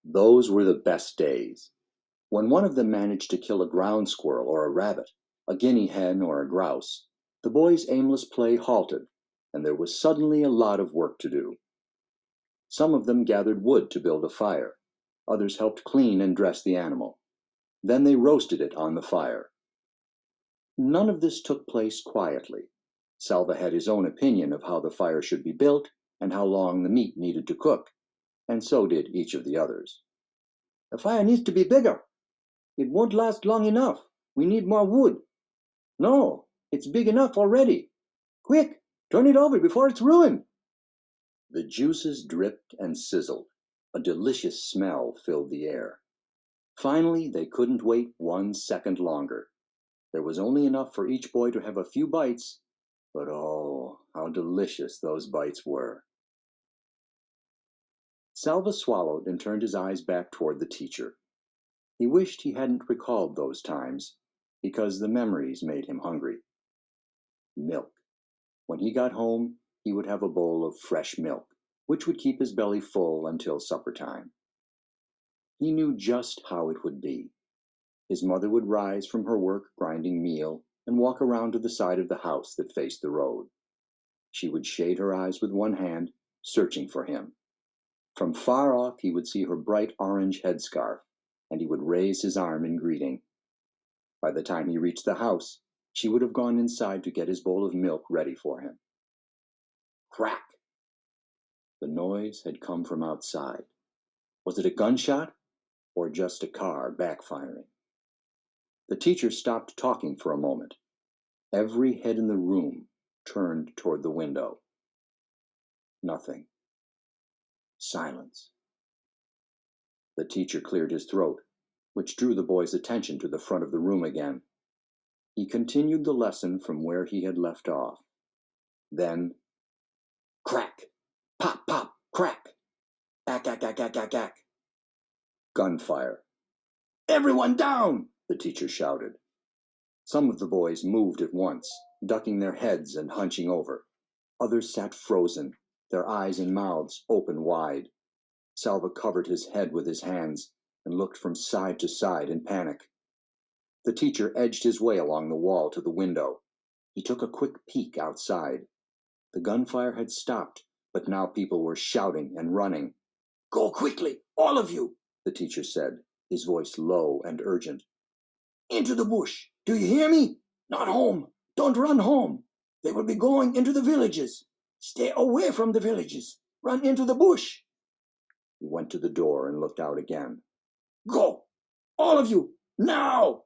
Those were the best days. When one of them managed to kill a ground squirrel or a rabbit, a guinea hen or a grouse, the boys' aimless play halted, and there was suddenly a lot of work to do. Some of them gathered wood to build a fire. Others helped clean and dress the animal. Then they roasted it on the fire. None of this took place quietly. Salva had his own opinion of how the fire should be built and how long the meat needed to cook, and so did each of the others. "The fire needs to be bigger. It won't last long enough. We need more wood." "No, it's big enough already. Quick, turn it over before it's ruined." The juices dripped and sizzled. A delicious smell filled the air. Finally, they couldn't wait 1 second longer. There was only enough for each boy to have a few bites, but oh, how delicious those bites were. Salva swallowed and turned his eyes back toward the teacher. He wished he hadn't recalled those times, because the memories made him hungry. Milk. When he got home, he would have a bowl of fresh milk, which would keep his belly full until supper time. He knew just how it would be. His mother would rise from her work grinding meal and walk around to the side of the house that faced the road. She would shade her eyes with one hand, searching for him. From far off he would see her bright orange headscarf, and he would raise his arm in greeting. By the time he reached the house, she would have gone inside to get his bowl of milk ready for him. Crack! The noise had come from outside. Was it a gunshot or just a car backfiring? The teacher stopped talking for a moment. Every head in the room turned toward the window. Nothing. Silence. The teacher cleared his throat, which drew the boys' attention to the front of the room again. He continued the lesson from where he had left off. Then, crack! Pop, pop, crack! Ack, ack, ack, ack, ack, ack. Gunfire. "Everyone down!" the teacher shouted. Some of the boys moved at once, ducking their heads and hunching over. Others sat frozen, their eyes and mouths open wide. Salva covered his head with his hands and looked from side to side in panic. The teacher edged his way along the wall to the window. He took a quick peek outside. The gunfire had stopped, but now people were shouting and running. "Go quickly, all of you," the teacher said, his voice low and urgent. "Into the bush. Do you hear me? Not home. Don't run home. They will be going into the villages. Stay away from the villages. Run into the bush." He went to the door and looked out again. "Go, all of you, now!"